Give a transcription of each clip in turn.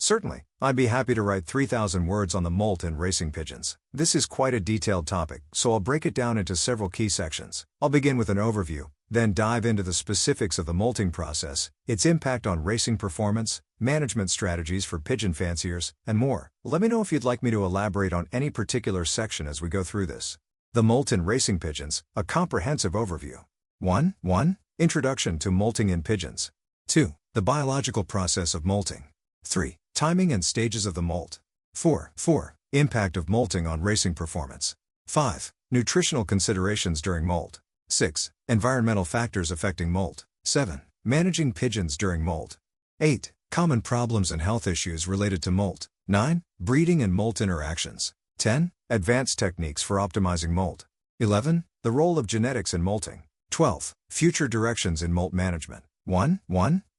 Certainly, I'd be happy to write 3,000 words on the molt in racing pigeons. This is quite a detailed topic, so I'll break it down into several key sections. I'll begin with an overview, then dive into the specifics of the molting process, its impact on racing performance, management strategies for pigeon fanciers, and more. Let me know if you'd like me to elaborate on any particular section as we go through this. The molt in racing pigeons, a comprehensive overview. 1. Introduction to molting in pigeons. 2. The biological process of molting. 3. Timing and stages of the molt. 4. Impact of molting on racing performance. 5. Nutritional considerations during molt. 6. Environmental factors affecting molt. 7. Managing pigeons during molt. 8. Common problems and health issues related to molt. 9. Breeding and molt interactions. 10. Advanced techniques for optimizing molt. 11. The role of genetics in molting. 12. Future directions in molt management. 1.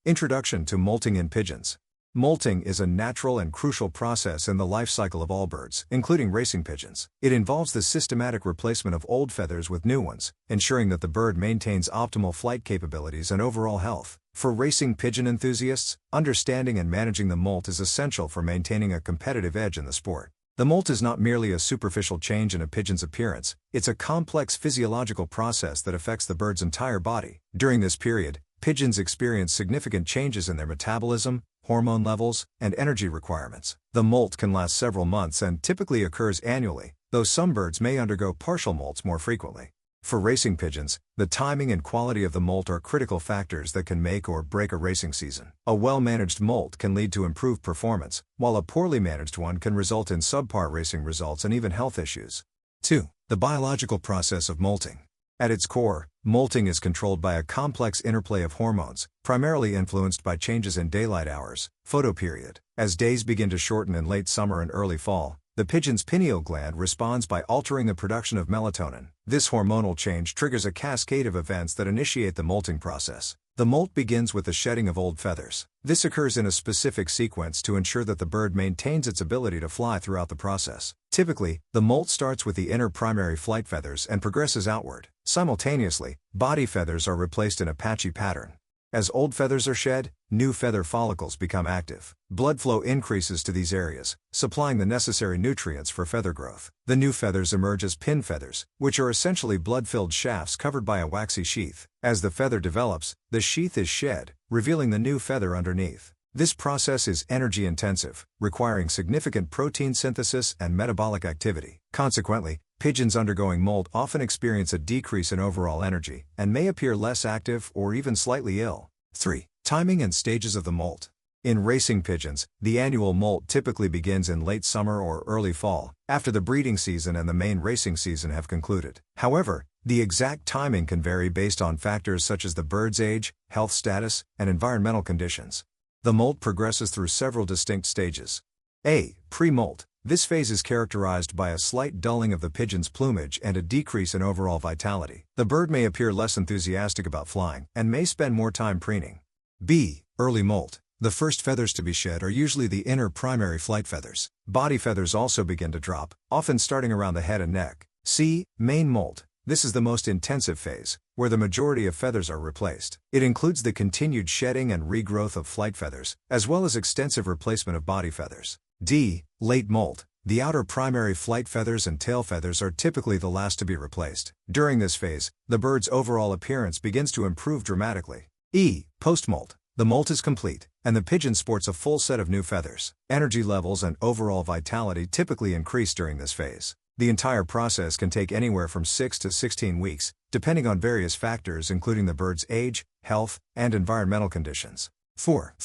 Introduction to molting in pigeons. Molting is a natural and crucial process in the life cycle of all birds, including racing pigeons. It involves the systematic replacement of old feathers with new ones, ensuring that the bird maintains optimal flight capabilities and overall health. For racing pigeon enthusiasts, understanding and managing the molt is essential for maintaining a competitive edge in the sport. The molt is not merely a superficial change in a pigeon's appearance, it's a complex physiological process that affects the bird's entire body. During this period, pigeons experience significant changes in their metabolism, hormone levels, and energy requirements. The molt can last several months and typically occurs annually, though some birds may undergo partial molts more frequently. For racing pigeons, the timing and quality of the molt are critical factors that can make or break a racing season. A well-managed molt can lead to improved performance, while a poorly managed one can result in subpar racing results and even health issues. 2. The biological process of molting. At its core, molting is controlled by a complex interplay of hormones, primarily influenced by changes in daylight hours, photoperiod. As days begin to shorten in late summer and early fall, the pigeon's pineal gland responds by altering the production of melatonin. This hormonal change triggers a cascade of events that initiate the molting process. The molt begins with the shedding of old feathers. This occurs in a specific sequence to ensure that the bird maintains its ability to fly throughout the process. Typically, the molt starts with the inner primary flight feathers and progresses outward. Simultaneously, body feathers are replaced in a patchy pattern. As old feathers are shed, new feather follicles become active. Blood flow increases to these areas, supplying the necessary nutrients for feather growth. The new feathers emerge as pin feathers, which are essentially blood-filled shafts covered by a waxy sheath. As the feather develops, the sheath is shed, revealing the new feather underneath. This process is energy-intensive, requiring significant protein synthesis and metabolic activity. Consequently, pigeons undergoing molt often experience a decrease in overall energy and may appear less active or even slightly ill. 3. Timing and stages of the molt. In racing pigeons, the annual molt typically begins in late summer or early fall, after the breeding season and the main racing season have concluded. However, the exact timing can vary based on factors such as the bird's age, health status, and environmental conditions. The molt progresses through several distinct stages. A. Pre-molt. This phase is characterized by a slight dulling of the pigeon's plumage and a decrease in overall vitality. The bird may appear less enthusiastic about flying and may spend more time preening. B. Early molt. The first feathers to be shed are usually the inner primary flight feathers. Body feathers also begin to drop, often starting around the head and neck. C. Main molt. This is the most intensive phase, where the majority of feathers are replaced. It includes the continued shedding and regrowth of flight feathers, as well as extensive replacement of body feathers. D. Late molt. The outer primary flight feathers and tail feathers are typically the last to be replaced. During this phase, the bird's overall appearance begins to improve dramatically. E. Post-molt. The molt is complete, and the pigeon sports a full set of new feathers. Energy levels and overall vitality typically increase during this phase. The entire process can take anywhere from 6 to 16 weeks, depending on various factors including the bird's age, health, and environmental conditions. 4.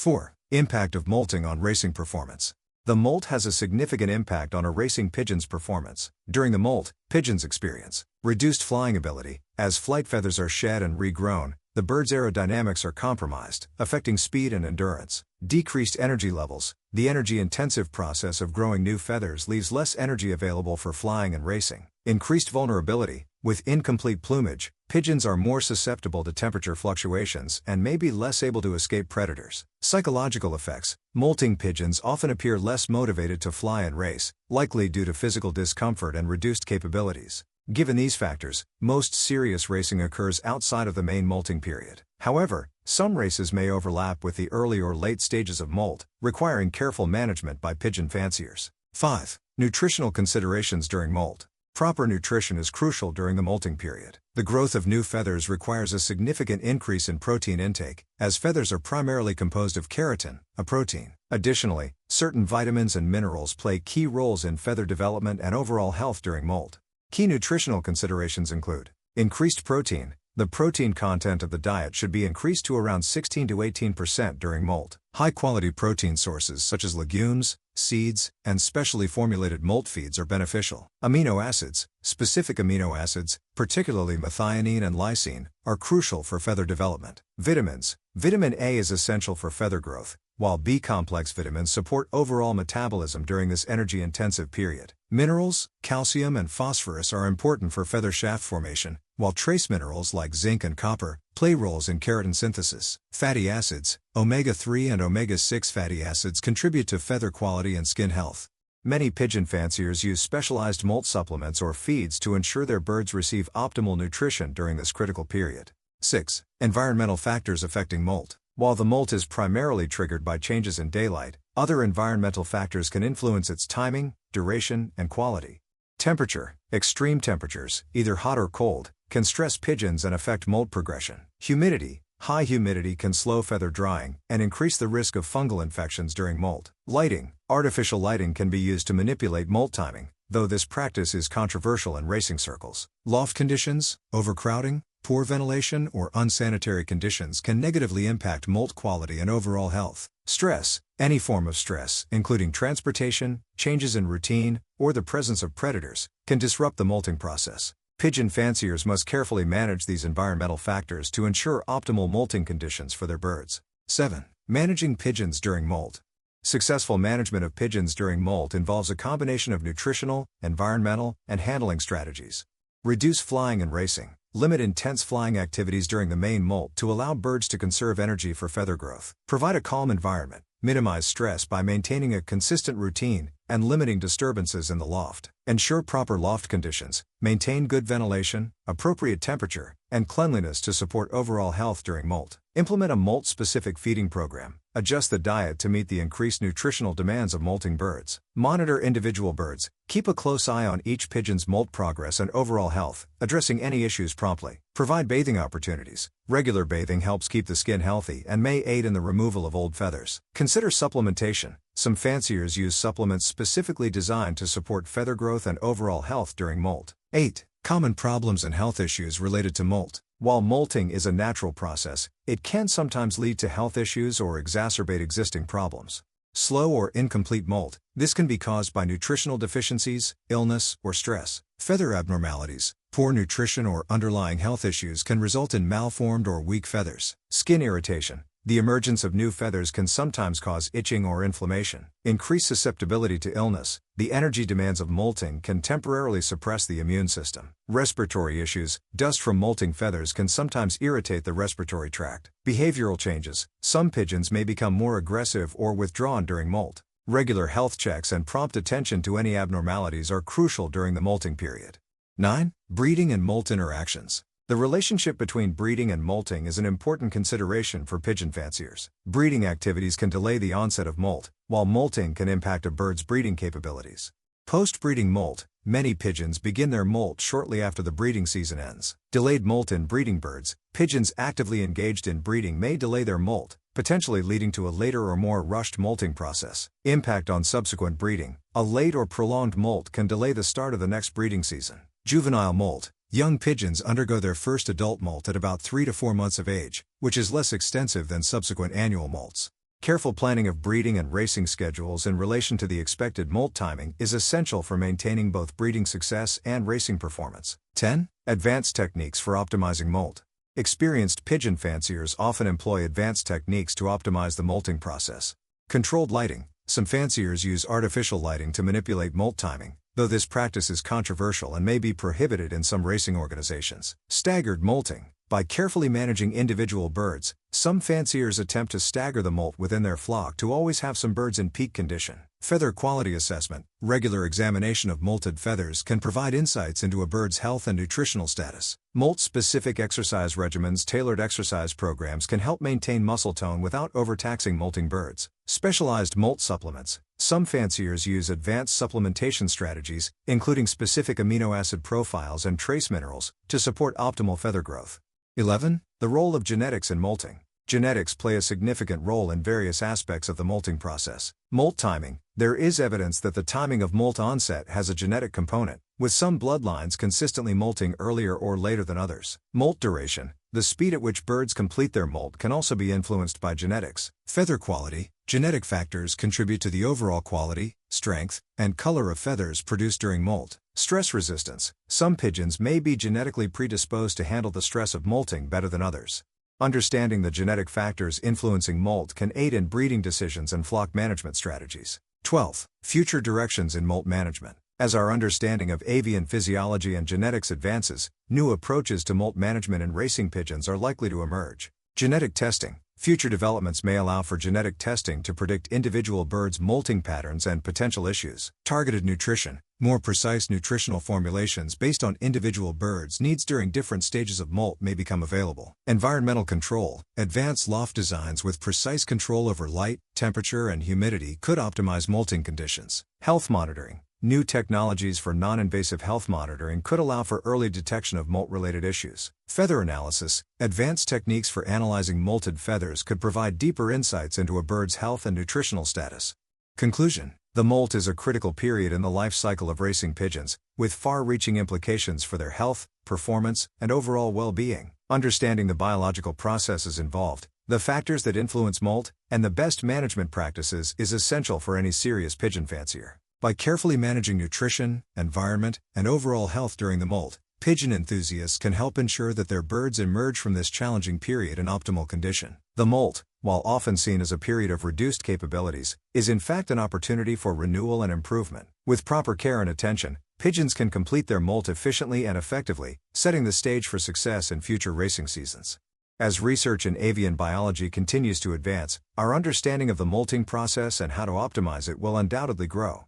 Impact of molting on racing performance. The molt has a significant impact on a racing pigeon's performance. During the molt, pigeons experience reduced flying ability. As flight feathers are shed and regrown, the bird's aerodynamics are compromised, affecting speed and endurance. Decreased energy levels. The energy-intensive process of growing new feathers leaves less energy available for flying and racing. Increased vulnerability. With incomplete plumage, pigeons are more susceptible to temperature fluctuations and may be less able to escape predators. Psychological effects. Molting pigeons often appear less motivated to fly and race, likely due to physical discomfort and reduced capabilities. Given these factors, most serious racing occurs outside of the main molting period. However, some races may overlap with the early or late stages of molt, requiring careful management by pigeon fanciers. 5. Nutritional considerations during molt. Proper nutrition is crucial during the molting period. The growth of new feathers requires a significant increase in protein intake, as feathers are primarily composed of keratin, a protein. Additionally, certain vitamins and minerals play key roles in feather development and overall health during molt. Key nutritional considerations include increased protein. The protein content of the diet should be increased to around 16 to 18% during molt. High-quality protein sources such as legumes, seeds, and specially formulated molt feeds are beneficial. Amino acids, specific amino acids, particularly methionine and lysine, are crucial for feather development. Vitamins. Vitamin A is essential for feather growth, while B-complex vitamins support overall metabolism during this energy-intensive period. Minerals, calcium and phosphorus are important for feather shaft formation, while trace minerals like zinc and copper play roles in keratin synthesis. Fatty acids, omega-3 and omega-6 fatty acids contribute to feather quality and skin health. Many pigeon fanciers use specialized molt supplements or feeds to ensure their birds receive optimal nutrition during this critical period. 6. Environmental factors affecting molt. While the molt is primarily triggered by changes in daylight, other environmental factors can influence its timing, duration, and quality. Temperature. Extreme temperatures, either hot or cold, can stress pigeons and affect molt progression. Humidity. High humidity can slow feather drying and increase the risk of fungal infections during molt. Lighting. Artificial lighting can be used to manipulate molt timing, though this practice is controversial in racing circles. Loft conditions, overcrowding, poor ventilation, or unsanitary conditions can negatively impact molt quality and overall health. Stress. Any form of stress, including transportation, changes in routine, or the presence of predators, can disrupt the molting process. Pigeon fanciers must carefully manage these environmental factors to ensure optimal molting conditions for their birds. 7. Managing pigeons during molt. Successful management of pigeons during molt involves a combination of nutritional, environmental, and handling strategies. Reduce flying and racing. Limit intense flying activities during the main molt to allow birds to conserve energy for feather growth. Provide a calm environment. Minimize stress by maintaining a consistent routine and limiting disturbances in the loft. Ensure proper loft conditions, maintain good ventilation, appropriate temperature, and cleanliness to support overall health during molt. Implement a molt-specific feeding program. Adjust the diet to meet the increased nutritional demands of molting birds. Monitor individual birds. Keep a close eye on each pigeon's molt progress and overall health, addressing any issues promptly. Provide bathing opportunities. Regular bathing helps keep the skin healthy and may aid in the removal of old feathers. Consider supplementation. Some fanciers use supplements specifically designed to support feather growth and overall health during molt. 8. Common problems and health issues related to molt. While molting is a natural process, it can sometimes lead to health issues or exacerbate existing problems. Slow or incomplete molt. This can be caused by nutritional deficiencies, illness, or stress. Feather abnormalities. Poor nutrition or underlying health issues can result in malformed or weak feathers. Skin irritation. The emergence of new feathers can sometimes cause itching or inflammation. Increased susceptibility to illness. The energy demands of molting can temporarily suppress the immune system. Respiratory issues. Dust from molting feathers can sometimes irritate the respiratory tract. Behavioral changes. Some pigeons may become more aggressive or withdrawn during molt. Regular health checks and prompt attention to any abnormalities are crucial during the molting period. 9. Breeding and molt interactions. The relationship between breeding and molting is an important consideration for pigeon fanciers. Breeding activities can delay the onset of molt, while molting can impact a bird's breeding capabilities. Post-breeding molt. Many pigeons begin their molt shortly after the breeding season ends. Delayed molt in breeding birds. Pigeons actively engaged in breeding may delay their molt, potentially leading to a later or more rushed molting process. Impact on subsequent breeding. A late or prolonged molt can delay the start of the next breeding season. Juvenile molt. Young pigeons undergo their first adult molt at about 3 to 4 months of age, which is less extensive than subsequent annual molts. Careful planning of breeding and racing schedules in relation to the expected molt timing is essential for maintaining both breeding success and racing performance. 10. Advanced techniques for optimizing molt. Experienced pigeon fanciers often employ advanced techniques to optimize the molting process. Controlled lighting. Some fanciers use artificial lighting to manipulate molt timing, though this practice is controversial and may be prohibited in some racing organizations. Staggered molting. By carefully managing individual birds, some fanciers attempt to stagger the molt within their flock to always have some birds in peak condition. Feather quality assessment. Regular examination of molted feathers can provide insights into a bird's health and nutritional status. Molt-specific exercise regimens. Tailored exercise programs can help maintain muscle tone without overtaxing molting birds. Specialized molt supplements. Some fanciers use advanced supplementation strategies, including specific amino acid profiles and trace minerals, to support optimal feather growth. 11. The role of genetics in molting. Genetics play a significant role in various aspects of the molting process. Molt timing. There is evidence that the timing of molt onset has a genetic component, with some bloodlines consistently molting earlier or later than others. Molt duration. The speed at which birds complete their molt can also be influenced by genetics. Feather quality. Genetic factors contribute to the overall quality, strength, and color of feathers produced during molt. Stress resistance. Some pigeons may be genetically predisposed to handle the stress of molting better than others. Understanding the genetic factors influencing molt can aid in breeding decisions and flock management strategies. 12. Future directions in molt management. As our understanding of avian physiology and genetics advances, new approaches to molt management in racing pigeons are likely to emerge. Genetic testing. Future developments may allow for genetic testing to predict individual birds' molting patterns and potential issues. Targeted nutrition. More precise nutritional formulations based on individual birds' needs during different stages of molt may become available. Environmental control. Advanced loft designs with precise control over light, temperature, and humidity could optimize molting conditions. Health monitoring. New technologies for non-invasive health monitoring could allow for early detection of molt-related issues. Feather analysis. Advanced techniques for analyzing molted feathers could provide deeper insights into a bird's health and nutritional status. Conclusion. The molt is a critical period in the life cycle of racing pigeons, with far-reaching implications for their health, performance, and overall well-being. Understanding the biological processes involved, the factors that influence molt, and the best management practices is essential for any serious pigeon fancier. By carefully managing nutrition, environment, and overall health during the molt, pigeon enthusiasts can help ensure that their birds emerge from this challenging period in optimal condition. The molt, while often seen as a period of reduced capabilities, is in fact an opportunity for renewal and improvement. With proper care and attention, pigeons can complete their molt efficiently and effectively, setting the stage for success in future racing seasons. As research in avian biology continues to advance, our understanding of the molting process and how to optimize it will undoubtedly grow.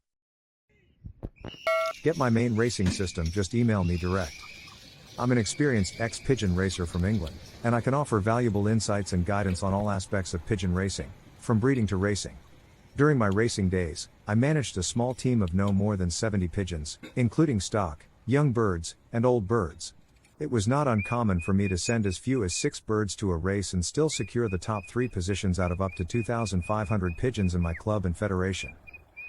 Get my main racing system, just email me direct. I'm an experienced ex-pigeon racer from England, and I can offer valuable insights and guidance on all aspects of pigeon racing, from breeding to racing. During my racing days, I managed a small team of no more than 70 pigeons, including stock, young birds, and old birds. It was not uncommon for me to send as few as 6 birds to a race and still secure the top 3 positions out of up to 2,500 pigeons in my club and federation.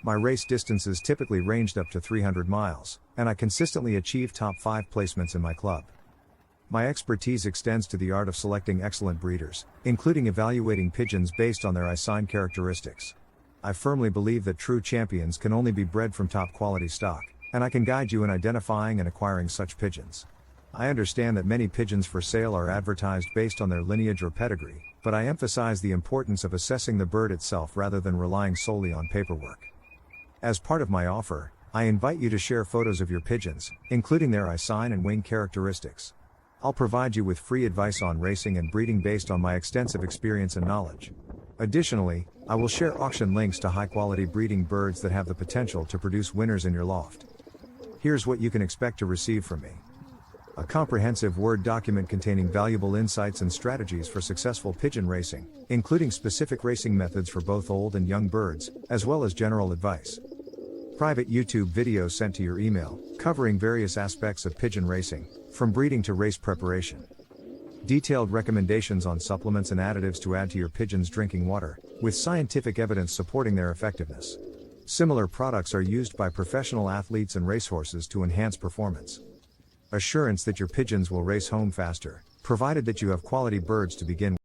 My race distances typically ranged up to 300 miles, and I consistently achieved top 5 placements in my club. My expertise extends to the art of selecting excellent breeders, including evaluating pigeons based on their eye-sign characteristics. I firmly believe that true champions can only be bred from top-quality stock, and I can guide you in identifying and acquiring such pigeons. I understand that many pigeons for sale are advertised based on their lineage or pedigree, but I emphasize the importance of assessing the bird itself rather than relying solely on paperwork. As part of my offer, I invite you to share photos of your pigeons, including their eye-sign and wing characteristics. I'll provide you with free advice on racing and breeding based on my extensive experience and knowledge. Additionally, I will share auction links to high-quality breeding birds that have the potential to produce winners in your loft. Here's what you can expect to receive from me. A comprehensive Word document containing valuable insights and strategies for successful pigeon racing, including specific racing methods for both old and young birds, as well as general advice. Private YouTube videos sent to your email, covering various aspects of pigeon racing, from breeding to race preparation. Detailed recommendations on supplements and additives to add to your pigeon's drinking water, with scientific evidence supporting their effectiveness. Similar products are used by professional athletes and racehorses to enhance performance. Assurance that your pigeons will race home faster, provided that you have quality birds to begin with.